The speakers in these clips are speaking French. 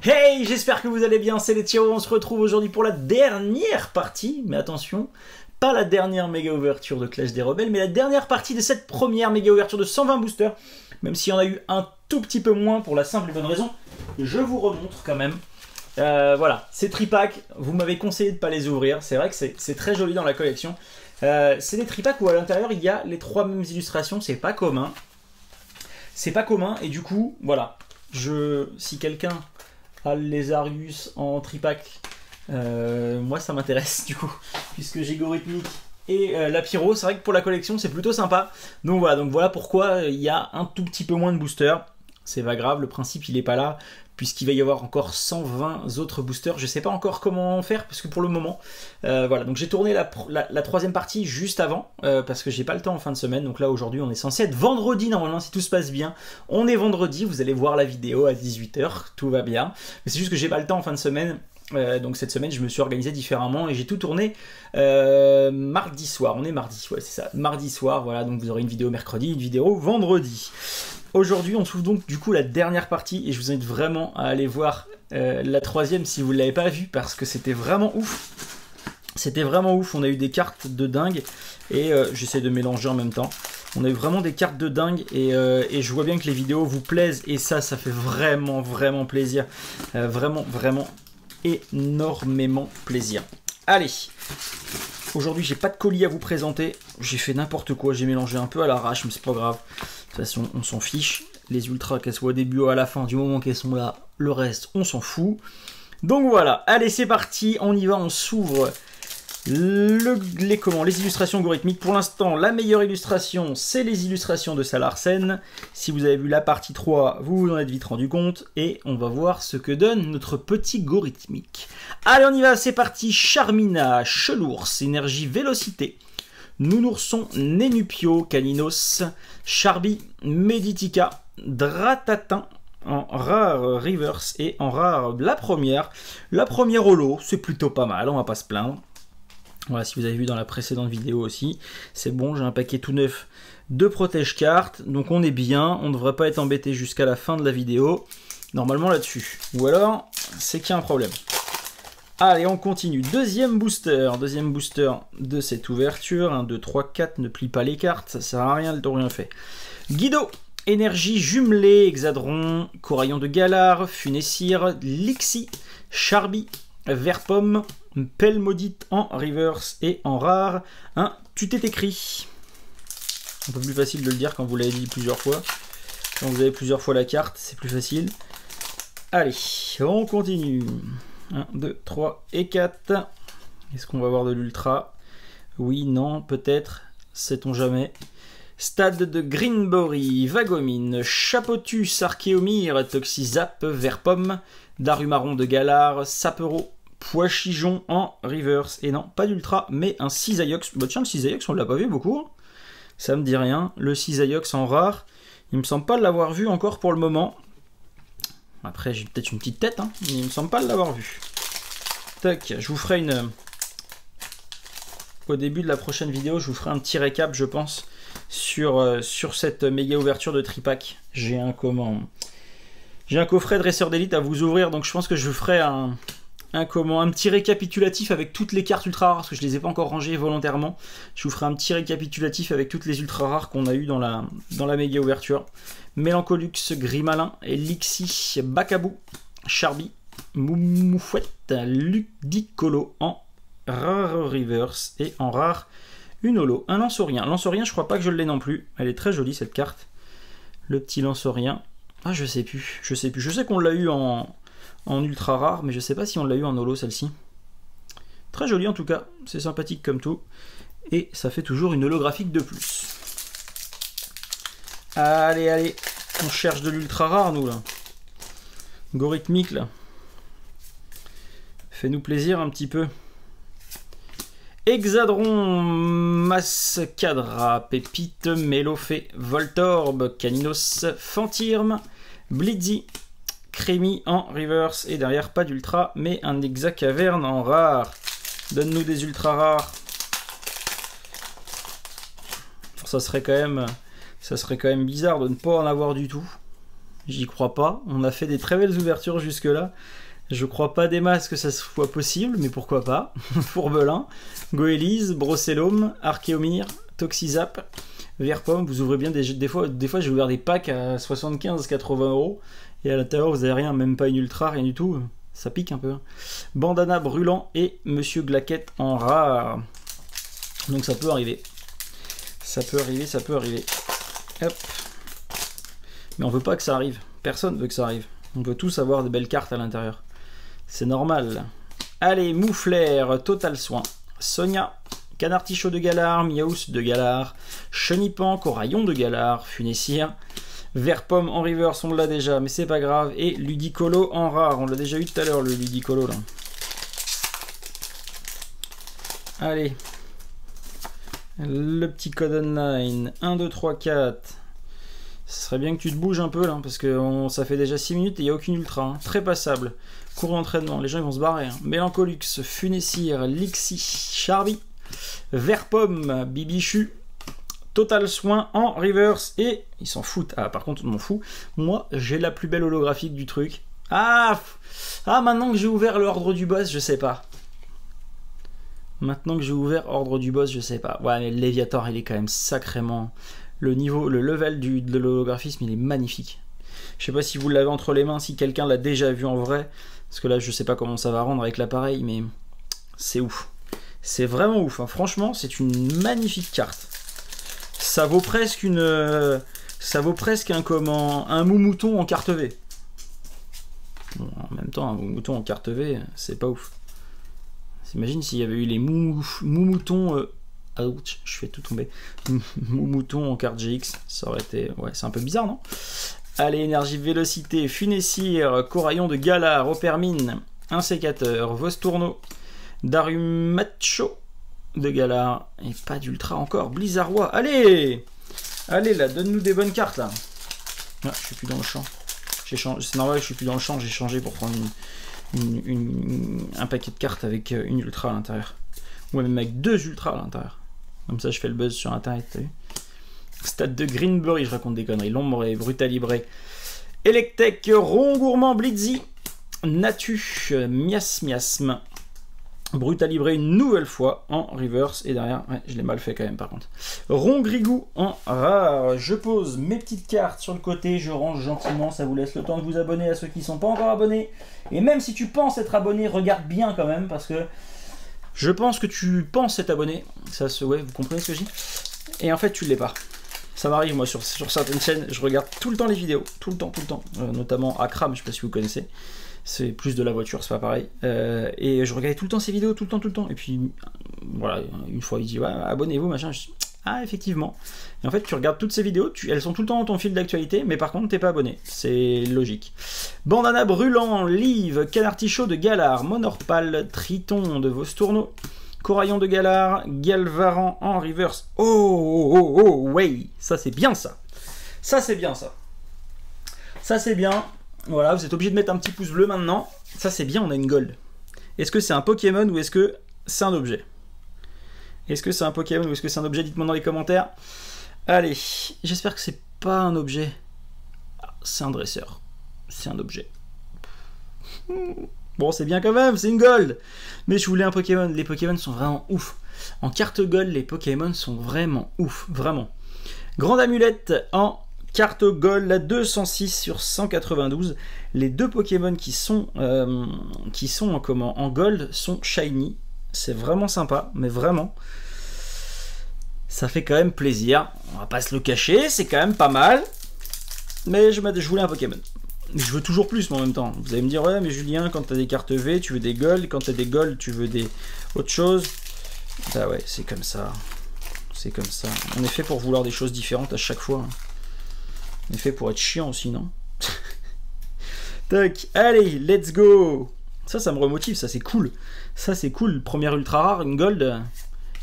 Hey, j'espère que vous allez bien, c'est les Thierry, on se retrouve aujourd'hui pour la dernière partie, mais attention, pas la dernière méga ouverture de Clash des Rebelles, mais la dernière partie de cette première méga ouverture de 120 boosters, même s'il y en a eu un tout petit peu moins pour la simple et bonne raison, je vous remontre quand même. Voilà, ces tripacks, vous m'avez conseillé de ne pas les ouvrir, c'est vrai que c'est très joli dans la collection. C'est des tripacks où à l'intérieur il y a les trois mêmes illustrations, c'est pas commun. C'est pas commun et du coup, voilà, si quelqu'un a le Lézarius en tripack, moi ça m'intéresse du coup, puisque j'ai Gorithmic et la Pyro, c'est vrai que pour la collection c'est plutôt sympa. Donc voilà pourquoi il y a un tout petit peu moins de boosters. C'est pas grave, le principe il est pas là, puisqu'il va y avoir encore 120 autres boosters. Je sais pas encore comment faire, parce que pour le moment, voilà. Donc j'ai tourné la troisième partie juste avant, parce que j'ai pas le temps en fin de semaine. Donc là aujourd'hui on est censé être vendredi normalement si tout se passe bien. On est vendredi, vous allez voir la vidéo à 18 h, tout va bien. Mais c'est juste que j'ai pas le temps en fin de semaine. Donc cette semaine je me suis organisé différemment et j'ai tout tourné mardi soir. On est mardi, ouais c'est ça, mardi soir, voilà. Donc vous aurez une vidéo mercredi, une vidéo vendredi. Aujourd'hui on trouve donc du coup la dernière partie et je vous invite vraiment à aller voir la troisième si vous ne l'avez pas vue, parce que c'était vraiment ouf. C'était vraiment ouf, on a eu des cartes de dingue et j'essaie de mélanger en même temps. On a eu vraiment des cartes de dingue et je vois bien que les vidéos vous plaisent et ça fait vraiment plaisir. Vraiment énormément plaisir. Allez, aujourd'hui j'ai pas de colis à vous présenter, j'ai fait n'importe quoi, j'ai mélangé un peu à l'arrache mais c'est pas grave. De toute façon on s'en fiche, les ultras qu'elles soient au début ou à la fin, du moment qu'elles sont là, le reste on s'en fout. Donc voilà, allez c'est parti, on y va, on s'ouvre les illustrations gorithmiques. Pour l'instant, la meilleure illustration, c'est les illustrations de Salarsen. Si vous avez vu la partie 3, vous vous en êtes vite rendu compte. Et on va voir ce que donne notre petit gorithmique. Allez, on y va, c'est parti. Charmina, Chelours, Énergie, Vélocité. Nounourson, Nénupio, Caninos, Charby, Meditica, Dratatin, en rare reverse et en rare la première. La première holo, c'est plutôt pas mal, on va pas se plaindre. Voilà, si vous avez vu dans la précédente vidéo aussi, c'est bon, j'ai un paquet tout neuf de protège cartes, donc on est bien, on ne devrait pas être embêté jusqu'à la fin de la vidéo, normalement là-dessus. Ou alors, c'est qu'il y a un problème. Allez, on continue. Deuxième booster de cette ouverture. 1, 2, 3, 4, ne plie pas les cartes, ça sert à rien, le tour rien fait. Guido, Énergie jumelée, Hexadron, Coraillon de Galar, Funessire, Lixie, Charby, Verpomme, Pelle maudite en reverse et en rare. Tu t'es écrit. Un peu plus facile de le dire quand vous l'avez dit plusieurs fois. Quand vous avez plusieurs fois la carte, c'est plus facile. Allez, on continue. 1, 2, 3 et 4. Est-ce qu'on va avoir de l'ultra? Oui, non, peut-être. Sait-on jamais. Stade de Greenbury, Vagomine, Chapotus, Archéomire, Toxizap, Verpomme, Darumaron de Galar, Sapero, Poichijon en reverse. Et non, pas d'ultra, mais un Cisaillux. Bah tiens, le Cisaillux, on l'a pas vu beaucoup. Ça me dit rien. Le Cisaillux en rare, il me semble pas l'avoir vu encore pour le moment. Après, j'ai peut-être une petite tête, hein, mais il me semble pas l'avoir vu. Tac, je vous ferai une... Au début de la prochaine vidéo, je vous ferai un petit récap, je pense, sur cette méga ouverture de tripack. J'ai un coffret dresseur d'élite à vous ouvrir, donc je pense que je vous ferai un petit récapitulatif avec toutes les cartes ultra rares, parce que je les ai pas encore rangées volontairement. Je vous ferai un petit récapitulatif avec toutes les ultra rares qu'on a eu dans la méga ouverture. Mélancolux, Grimalin, Lixie, Bacabou, Charby, Moufouette, Ludicolo en rare reverse et en rare une holo. Un Lanceurien. Lanceurien, je crois pas que je l'ai non plus. Elle est très jolie cette carte. Le petit Lanceurien. Ah, je sais plus. Je sais qu'on l'a eu en ultra rare, mais je sais pas si on l'a eu en holo celle-ci. Très jolie en tout cas. C'est sympathique comme tout. Et ça fait toujours une holographique de plus. Allez. On cherche de l'ultra rare, nous, là. Gorithmique, là. Fais-nous plaisir un petit peu. Hexadron, Mascadra, Pépite, Mélofée, Voltorbe, Caninos, Fantirme, Blitzy, Crémy en reverse. Et derrière, pas d'ultra, mais un Hexacaverne en rare. Donne-nous des ultra rares. Ça serait quand même bizarre de ne pas en avoir du tout. J'y crois pas. On a fait des très belles ouvertures jusque-là. Je crois pas des masses que ça soit possible, mais pourquoi pas. Fourbelin, Goélise, Brocellum, Archéomir, Toxizap, Verpom. Vous ouvrez bien des fois j'ai ouvert des packs à 75-80 euros et à l'intérieur vous avez rien, même pas une ultra, rien du tout. Ça pique un peu. Bandana brûlant et Monsieur Glaquette en rare. Donc ça peut arriver. Ça peut arriver, ça peut arriver. Hop. Mais on veut pas que ça arrive. Personne veut que ça arrive. On veut tous avoir des belles cartes à l'intérieur. C'est normal. Allez, Mouflair, Total Soin. Sonia, Canartichaud de Galar, Miaus de Galar, Chenipan, Coraillon de Galar, Funessir, Verpom en reverse, on l'a déjà, mais c'est pas grave. Et Ludicolo en rare, on l'a déjà eu tout à l'heure le Ludicolo là. Allez. Le petit code online. 1, 2, 3, 4. Ce serait bien que tu te bouges un peu là, parce que ça fait déjà 6 minutes et il n'y a aucune ultra. Hein. Très passable. Cours d'entraînement, les gens ils vont se barrer. Hein. Mélancolux, Funessir, Lixi, Charby, Verpom, Bibichu, Total Soin en reverse et ils s'en foutent. Ah, par contre, on m'en fout. Moi, j'ai la plus belle holographique du truc. Ah, maintenant que j'ai ouvert l'ordre du boss, je sais pas. Maintenant que j'ai ouvert ordre du boss, je sais pas. Ouais, mais le Léviator, il est quand même sacrément. Le level de l'holographisme, il est magnifique. Je sais pas si vous l'avez entre les mains, si quelqu'un l'a déjà vu en vrai. Parce que là, je sais pas comment ça va rendre avec l'appareil, mais c'est ouf. C'est vraiment ouf. Hein. Franchement, c'est une magnifique carte. Ça vaut presque une. Ça vaut presque un moumouton en carte V. Bon, en même temps, un moumouton en carte V, c'est pas ouf. Imagine s'il y avait eu les moumoutons. Ouch, je fais tout tomber. Moumoutons en carte GX, ça aurait été. Ouais, c'est un peu bizarre, non? Allez, énergie, vélocité, Funessir, Coraillon de Galar, Opermine, un sécateur, Vostourno, Darumacho de Galar, et pas d'ultra encore, Blizzardois. Allez! Allez là, donne-nous des bonnes cartes là. Ah, je suis plus dans le champ. C'est normal, je suis plus dans le champ, j'ai changé pour prendre un paquet de cartes avec une ultra à l'intérieur. Ou même avec 2 ultras à l'intérieur. Comme ça, je fais le buzz sur internet, t'as vu? Stade de Greenbury, je raconte des conneries. L'ombre, Brutalibré, Electek, Rond Gourmand, Blitzy, Natu, Miasme, Brutalibré une nouvelle fois en reverse. Et derrière, ouais, je l'ai mal fait quand même par contre. Rond Grigou en rare. Je pose mes petites cartes sur le côté, je range gentiment. Ça vous laisse le temps de vous abonner à ceux qui ne sont pas encore abonnés. Et même si tu penses être abonné, regarde bien quand même parce que je pense que tu penses être abonné. Ouais, vous comprenez ce que je dis? Et en fait, tu ne l'es pas. Ça m'arrive, moi, sur certaines chaînes, je regarde tout le temps les vidéos. Tout le temps. Notamment Akram, je ne sais pas si vous connaissez. C'est plus de la voiture, c'est pas pareil. Et je regardais tout le temps ces vidéos, tout le temps. Et puis, voilà, une fois, il dit, ouais, abonnez-vous, machin. Je dis, ah, effectivement. Et en fait, tu regardes toutes ces vidéos, elles sont tout le temps dans ton fil d'actualité, mais par contre, t'es pas abonné. C'est logique. Bandana brûlant, Live, Canartichaud de Galar, Monorpal, Triton de Vostourno, Coraillon de Galar, Galvaran en reverse. Oh, ouais, ça c'est bien ça. Ça c'est bien ça. Ça c'est bien. Voilà, vous êtes obligé de mettre un petit pouce bleu maintenant. Ça c'est bien, on a une gold. Est-ce que c'est un Pokémon ou est-ce que c'est un objet? Est-ce que c'est un Pokémon ou est-ce que c'est un objet? Dites-moi dans les commentaires. Allez, j'espère que c'est pas un objet. Ah, c'est un dresseur. C'est un objet. Bon, c'est bien quand même, c'est une gold. Mais je voulais un Pokémon. Les Pokémon sont vraiment ouf. En carte gold, les Pokémon sont vraiment ouf. Vraiment. Grande amulette en carte gold, la 206 sur 192. Les 2 Pokémon qui sont en gold sont shiny. C'est vraiment sympa, mais vraiment. Ça fait quand même plaisir. On va pas se le cacher, c'est quand même pas mal. Mais je voulais un Pokémon. Je veux toujours plus, mais en même temps. Vous allez me dire, ouais, mais Julien, quand t'as des cartes V, tu veux des golds. Quand t'as des golds, tu veux des autre chose. Bah ouais, c'est comme ça. C'est comme ça. On est fait pour vouloir des choses différentes à chaque fois. On est fait pour être chiant aussi, non? Tac, allez, let's go. Ça me remotive, ça c'est cool. Ça c'est cool. Première ultra rare, une gold.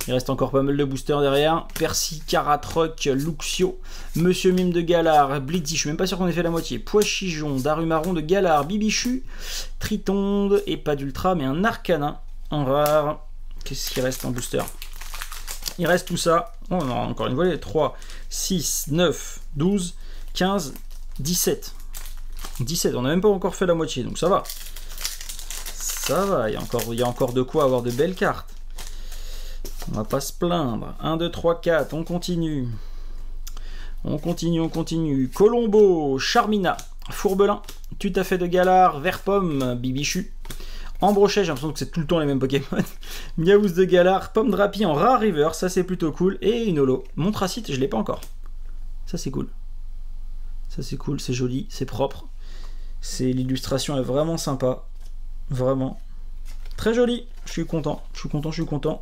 Il reste encore pas mal de boosters derrière. Percy, Caratroc, Luxio, Monsieur Mime de Galar, Blitzy, je suis même pas sûr qu'on ait fait la moitié. Poichijon, Darumaron de Galar, Bibichu, Tritonde, et pas d'ultra, mais un Arcana en rare. Qu'est-ce qui reste en booster? Il reste tout ça. Oh, on aura encore une volée. 3, 6, 9, 12, 15, 17. 17, on n'a même pas encore fait la moitié, donc ça va. Ça va, il y a encore de quoi avoir de belles cartes. On va pas se plaindre. 1, 2, 3, 4, on continue. On continue. Colombo, Charmina, Fourbelin, Tout à fait de Galar, Vert-Pomme, Bibichu. Ambrochet, j'ai l'impression que c'est tout le temps les mêmes Pokémon. Miaouz de Galar, Pomme Drapi en rare river, ça c'est plutôt cool. Et une holo. Montracite, je l'ai pas encore. Ça c'est cool. Ça c'est cool, c'est joli, c'est propre. L'illustration est vraiment sympa. Vraiment. Très joli. Je suis content.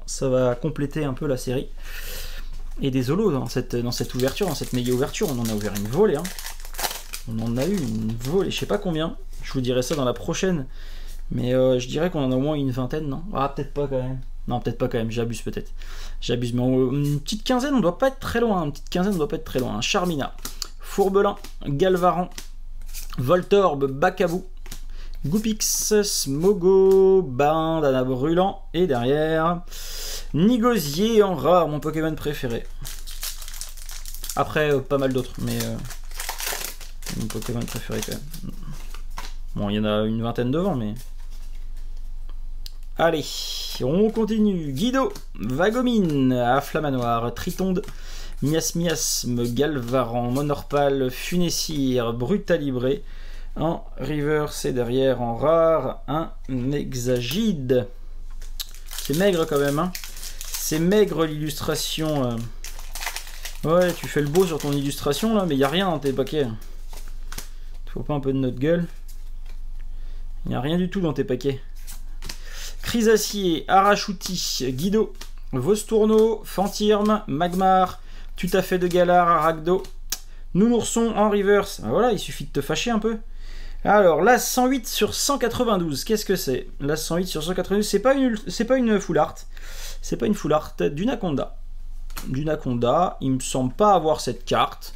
Ça va compléter un peu la série. Et des holos dans cette ouverture, dans cette méga ouverture. On en a ouvert une volée. Hein. On en a eu une volée. Je sais pas combien. Je vous dirai ça dans la prochaine. Mais je dirais qu'on en a au moins une vingtaine, non? Ah, peut-être pas quand même. Non, peut-être pas quand même. J'abuse peut-être. J'abuse. Mais une petite quinzaine, on doit pas être très loin. Charmina, Fourbelin, Galvaran, Voltorb, Bacabou, Goupix, Smogo, Bandana Brûlant, et derrière, Nigosier en rare, mon Pokémon préféré. Après, pas mal d'autres, mais mon Pokémon préféré quand même. Bon, il y en a une vingtaine devant, mais... Allez, on continue. Guido, Vagomine, Afflamanoir, Tritonde, Miasme, Galvaran, Monorpal, Funessire, Brutalibré. En reverse et derrière en rare, un Exagide. C'est maigre quand même, hein. C'est maigre l'illustration. Ouais, tu fais le beau sur ton illustration là, mais il n'y a rien dans tes paquets. Faut pas un peu de notre gueule. Il n'y a rien du tout dans tes paquets. Crisacier, Arachouti, Guido, Vostourneau, Fantirme, Magmar, Tout à fait de Galar, Aragdo, Nounourson en reverse. Voilà, il suffit de te fâcher un peu. Alors, l'As 108 sur 192, qu'est-ce que c'est? L'As 108 sur 192, c'est pas une full art. C'est pas une full art d'Unaconda. D'Unaconda, il me semble pas avoir cette carte.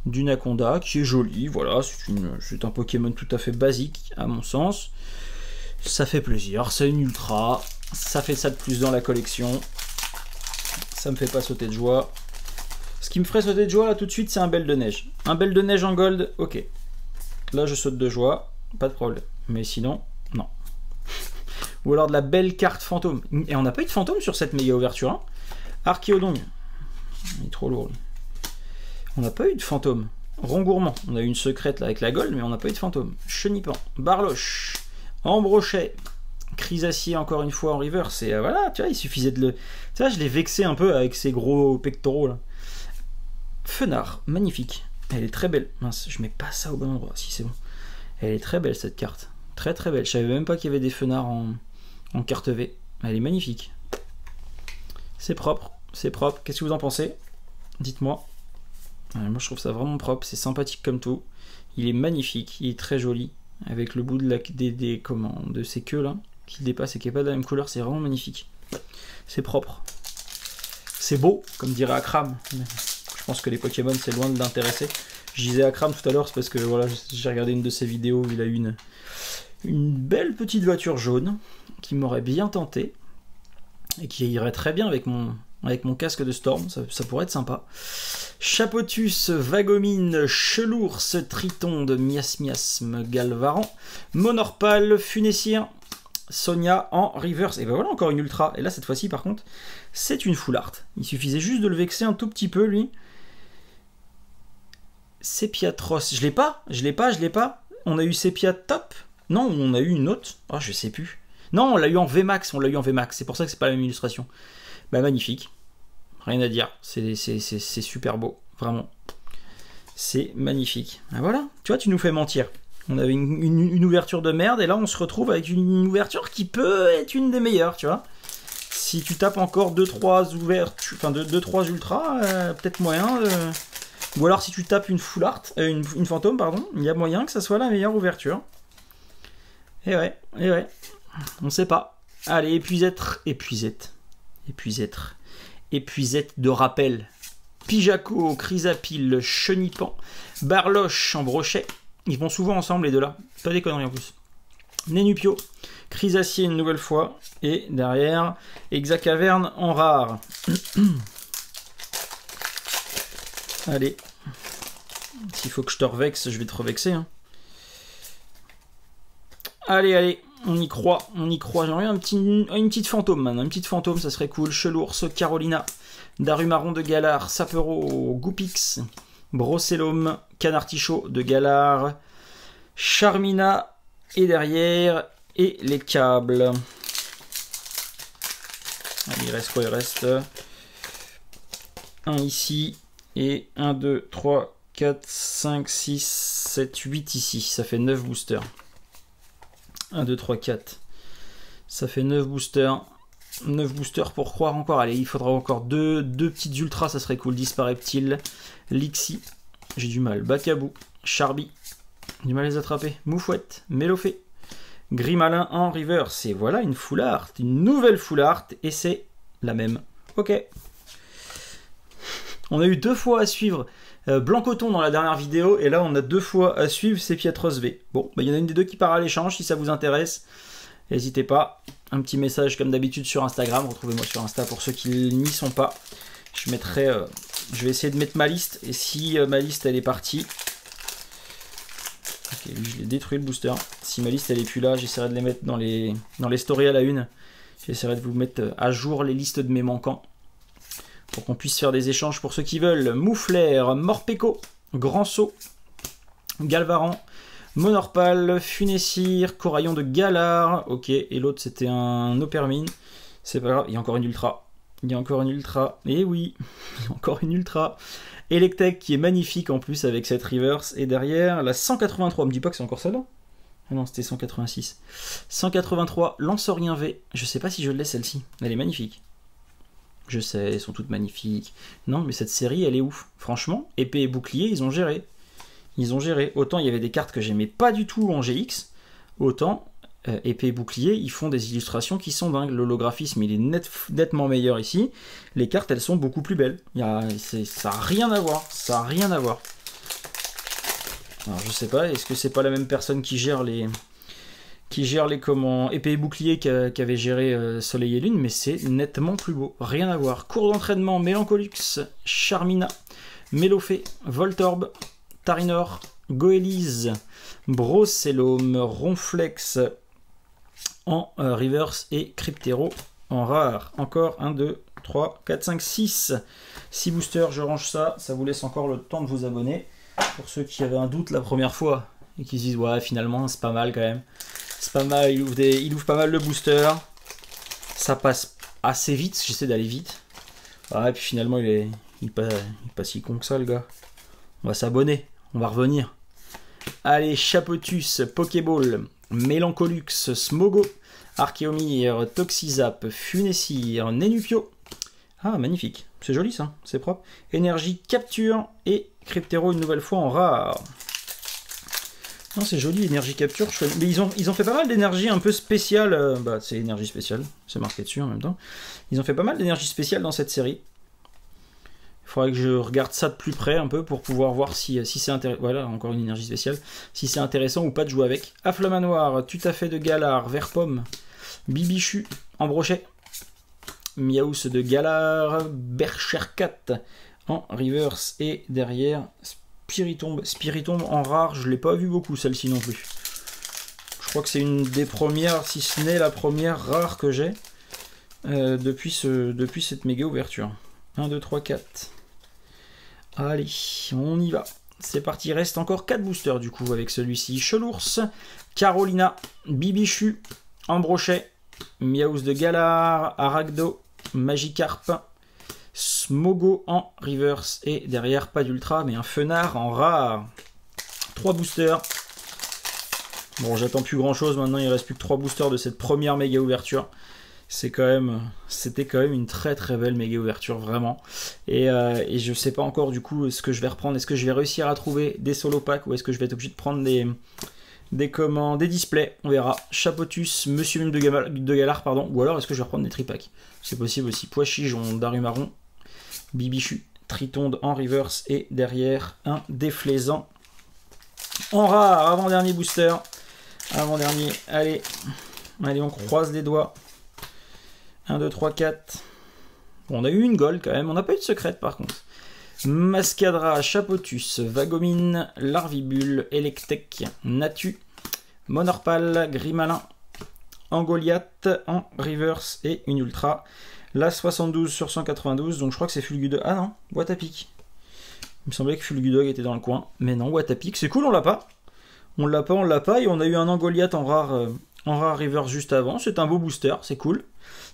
D'Unaconda, qui est jolie, voilà, c'est un Pokémon tout à fait basique, à mon sens. Ça fait plaisir, c'est une ultra, ça fait ça de plus dans la collection. Ça me fait pas sauter de joie. Ce qui me ferait sauter de joie, là, tout de suite, c'est un Belle de Neige. Un Belle de Neige en gold, ok. Là, je saute de joie, pas de problème. Mais sinon, non. Ou alors de la belle carte fantôme. Et on n'a pas eu de fantôme sur cette méga ouverture. Hein. Archéodon. Il est trop lourd. Lui. On n'a pas eu de fantôme. Rongourmand. On a eu une secrète là avec la gold, mais on n'a pas eu de fantôme. Chenipan. Barloche. Ambrochet. Crisacier encore une fois en reverse. Et voilà, tu vois, il suffisait de le... Tu vois, je l'ai vexé un peu avec ses gros pectoraux là. Fenard. Magnifique. Elle est très belle. Mince, je mets pas ça au bon endroit. Si, c'est bon. Elle est très belle cette carte. Très très belle. Je savais même pas qu'il y avait des fenards en carte V. Elle est magnifique. C'est propre. C'est propre. Qu'est-ce que vous en pensez? Dites-moi. Moi je trouve ça vraiment propre. C'est sympathique comme tout. Il est magnifique. Il est très joli. Avec le bout de, de ses queues là. Qui dépasse et qui n'est pas de la même couleur. C'est vraiment magnifique. C'est propre. C'est beau, comme dirait Akram. Je pense que les Pokémon c'est loin de l'intéresser. Je disais Akram tout à l'heure, c'est parce que voilà, j'ai regardé une de ses vidéos où il a eu une belle petite voiture jaune qui m'aurait bien tenté et qui irait très bien avec mon casque de Storm, ça pourrait être sympa. Chapotus, Vagomine, Chelours, Tritonde, Miasme, Galvaran, Monorpal, Funessire, Sonia en reverse. Et ben voilà encore une ultra. Et là cette fois-ci par contre, c'est une full art. Il suffisait juste de le vexer un tout petit peu lui. Sepiatros, je l'ai pas. On a eu Sepia Top. Non, on a eu une autre. Ah, je sais plus. Non, on l'a eu en VMAX. C'est pour ça que c'est pas la même illustration. Bah, magnifique. Rien à dire. C'est super beau. Vraiment. C'est magnifique. Ah, voilà. Tu vois, tu nous fais mentir. On avait une ouverture de merde et là, on se retrouve avec une ouverture qui peut être une des meilleures, tu vois. Si tu tapes encore 2-3 ouvertures, enfin 2-3 ultras, peut-être moyen. Ou alors si tu tapes une full art, une fantôme, pardon, il y a moyen que ça soit la meilleure ouverture. Et ouais. On sait pas. Allez, épuisette de rappel. Pijaco, Chrysapile, Chenipan, Barloche, Ambrochet. Ils vont souvent ensemble les deux là. Pas des conneries en plus. Nénupio, Chrysacier une nouvelle fois. Et derrière, Hexacaverne en rare. Allez. S'il faut que je te revexe, je vais te revexer. Hein. Allez, allez, on y croit, on y croit. J'aimerais une petite fantôme maintenant. Une petite fantôme, ça serait cool. Chelours, Carolina, Darumaron de Galar, Sapero, Goupix, Brocellum, Canartichaud de Galar, Charmina, et derrière, et les câbles. Allez, il reste quoi? Il reste un ici, et 1, 2, 3, 4, 5, 6, 7, 8 ici. Ça fait 9 boosters. 1, 2, 3, 4. Ça fait 9 boosters. 9 boosters pour croire encore. Allez, il faudra encore deux petites ultras, ça serait cool. Dispareptile, Lixi, j'ai du mal. Bacabou, Charby, du mal à les attraper. Moufouette, Mélofée, Grimalin en reverse. Et voilà une full art, une nouvelle full art. Et c'est la même. Ok. On a eu 2 fois à suivre Blancoton dans la dernière vidéo. Et là, on a 2 fois à suivre Pietros V. Bon, il y en a une des deux qui part à l'échange si ça vous intéresse. N'hésitez pas. Un petit message comme d'habitude sur Instagram. Retrouvez-moi sur Insta pour ceux qui n'y sont pas. Je mettrai, je vais essayer de mettre ma liste. Et si ma liste elle est partie, ok, lui je l'ai détruit le booster. Si ma liste elle est plus là, j'essaierai de les mettre dans les stories à la une. J'essaierai de vous mettre à jour les listes de mes manquants pour qu'on puisse faire des échanges pour ceux qui veulent. Mouflair, Morpeko, Grand Saut, Galvaran, Monorpal, Funessir, Coraillon de Galar, ok, et l'autre c'était un Opermine, c'est pas grave, il y a encore une ultra, il y a encore une ultra, et oui, il y a encore une ultra, Electek qui est magnifique en plus avec cette reverse, et derrière la 183, me dis pas que c'est encore celle-là? Ah non, c'était 186, 183, Lanceurien V, je sais pas si je l'ai celle-ci, elle est magnifique. Je sais, elles sont toutes magnifiques. Non, mais cette série, elle est ouf. Franchement, épée et bouclier, ils ont géré. Ils ont géré. Autant il y avait des cartes que j'aimais pas du tout en GX, autant épée et bouclier, ils font des illustrations qui sont dingues. L'holographisme, il est nettement meilleur ici. Les cartes, elles sont beaucoup plus belles. Ça n'a rien à voir. Ça n'a rien à voir. Alors, je sais pas, est-ce que c'est pas la même personne qui gère les épée et bouclier qu'avait géré Soleil et Lune, mais c'est nettement plus beau. Rien à voir. Cours d'entraînement, Mélancolux, Charmina, Mélofée, Voltorb, Tarinor, Goélise, Brocellum, Ronflex en reverse et Cryptero en rare. Encore 1, 2, 3, 4, 5, 6. 6 boosters, je range ça. Ça vous laisse encore le temps de vous abonner. Pour ceux qui avaient un doute la première fois et qui se disent ouais, finalement c'est pas mal quand même. C'est pas mal, il ouvre pas mal de boosters. Ça passe assez vite, j'essaie d'aller vite. Ah, et puis finalement il est pas si con que ça le gars. On va s'abonner, on va revenir. Allez, Chapotus, Pokéball, Mélancolux, Smogo, Archéomir, Toxizap, Funessir, Nenupio. Ah, magnifique, c'est joli ça, c'est propre. Énergie Capture et Cryptero une nouvelle fois en rare. Non, c'est joli, énergie capture. Mais ils ont fait pas mal d'énergie un peu spéciale. Bah, c'est énergie spéciale, c'est marqué dessus en même temps. Ils ont fait pas mal d'énergie spéciale dans cette série. Il faudrait que je regarde ça de plus près un peu pour pouvoir voir si c'est intéressant. Voilà, encore une énergie spéciale. Si c'est intéressant ou pas de jouer avec. Afflamanoir, tout à fait de Galar, Verpomme, Bibichu, Embrochet, Miaous de Galar, Berchercat en reverse et derrière. Spiritombe en rare, je ne l'ai pas vu beaucoup celle-ci non plus. Je crois que c'est une des premières, si ce n'est la première rare que j'ai depuis cette méga ouverture. 1, 2, 3, 4. Allez, on y va. C'est parti, il reste encore 4 boosters du coup avec celui-ci. Chelours, Carolina, Bibichu, Embrochet, Miaous de Galar, Aragdo, Magikarp, Smogo en reverse et derrière pas d'ultra mais un Fenard en rare. 3 boosters. Bon, j'attends plus grand chose maintenant, il reste plus que 3 boosters de cette première méga ouverture. C'était quand même une très très belle méga ouverture vraiment. Et je sais pas encore du coup ce que je vais reprendre. Est-ce que je vais réussir à trouver des solo packs ou est-ce que je vais être obligé de prendre des displays, on verra. Chapotus, Monsieur Mime de Galar, pardon, ou alors est-ce que je vais reprendre des tripacks? C'est possible aussi. Pois-chichon, Darumaron, Bibichu, Tritonde en reverse et derrière un déflaisant en rare. Avant-dernier booster. Avant-dernier. Allez, on croise les doigts. 1, 2, 3, 4. Bon, on a eu une gold quand même. On n'a pas eu de secrète par contre. Mascadra, Chapotus, Vagomine, Larvibule, Electek, Natu, Monorpal, Grimalin, en Goliath, en reverse et une ultra. La 72 sur 192, donc je crois que c'est Fulgudog. Ah non, Watapic. Il me semblait que Fulgudog était dans le coin, mais non, Watapic. C'est cool, on l'a pas. On l'a pas, et on a eu un Angoliath en rare reverse juste avant. C'est un beau booster, c'est cool.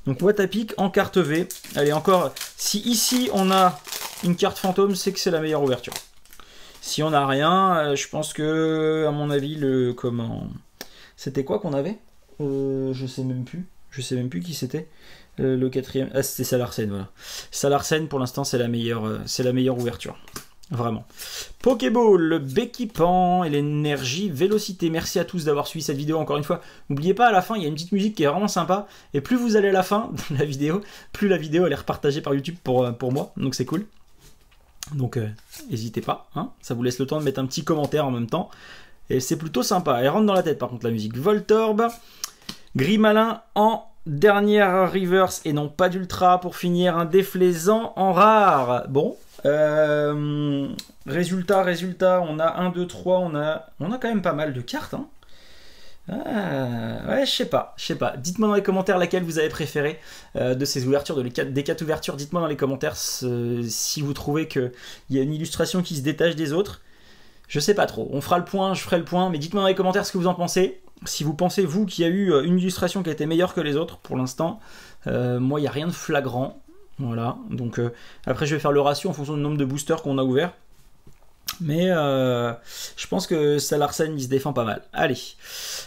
Donc Watapic en carte V. Allez, encore, si ici on a une carte fantôme, c'est que c'est la meilleure ouverture. Si on n'a rien, je pense que, à mon avis, le comment... C'était quoi qu'on avait? Je sais même plus. Je sais même plus qui c'était. Le quatrième. Ah, c'était Salarsen, voilà. Salarsen, pour l'instant, c'est la meilleure ouverture. Vraiment. Pokéball, le Béquipan et l'énergie Vélocité. Merci à tous d'avoir suivi cette vidéo encore une fois. N'oubliez pas, à la fin, il y a une petite musique qui est vraiment sympa. Et plus vous allez à la fin de la vidéo, plus la vidéo elle est repartagée par YouTube pour moi. Donc c'est cool. Donc n'hésitez pas. Hein, ça vous laisse le temps de mettre un petit commentaire en même temps. Et c'est plutôt sympa. Elle rentre dans la tête par contre la musique. Voltorb, Grimalin en dernière reverse et non pas d'ultra pour finir un déflaisant en rare. Bon. Résultat, on a 1, 2, 3, on a quand même pas mal de cartes. Hein. Ouais, je sais pas. Dites-moi dans les commentaires laquelle vous avez préféré de ces ouvertures, des 4 ouvertures. Dites-moi dans les commentaires si vous trouvez qu'il y a une illustration qui se détache des autres. Je sais pas trop. On fera le point, je ferai le point, mais dites-moi dans les commentaires ce que vous en pensez. Si vous pensez, vous, qu'il y a eu une illustration qui a été meilleure que les autres, pour l'instant, moi, il n'y a rien de flagrant. Voilà, donc après je vais faire le ratio en fonction du nombre de boosters qu'on a ouverts. Mais je pense que Salarsen il se défend pas mal. Allez,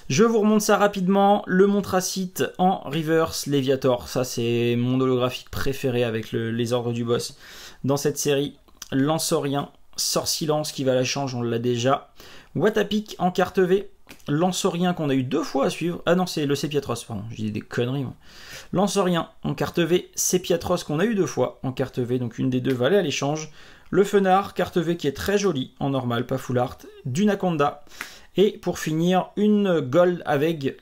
je vous remonte ça rapidement. Le Montracite en reverse, Léviator, ça c'est mon holographique préféré avec les ordres du boss dans cette série. Lansorien, Sorcilence qui va à la change, on l'a déjà. Watapic en carte V. Lansorien qu'on a eu 2 fois à suivre. Ah non, c'est le Sepiatros, pardon, je dis des conneries. Moi. Lansorien en carte V, Sepiatros qu'on a eu 2 fois en carte V, donc une des deux va aller à l'échange. Le Fenard, carte V qui est très jolie, en normal, pas full art. Du Naconda. Et pour finir, une Gold avec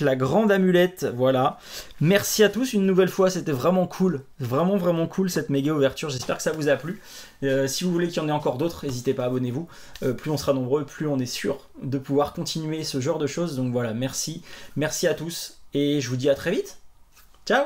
la grande amulette, voilà. Merci à tous une nouvelle fois, c'était vraiment cool, vraiment cool cette méga ouverture, j'espère que ça vous a plu. Si vous voulez qu'il y en ait encore d'autres, n'hésitez pas, abonnez-vous. Plus on sera nombreux, plus on est sûr de pouvoir continuer ce genre de choses. Donc voilà, merci à tous et je vous dis à très vite. Ciao!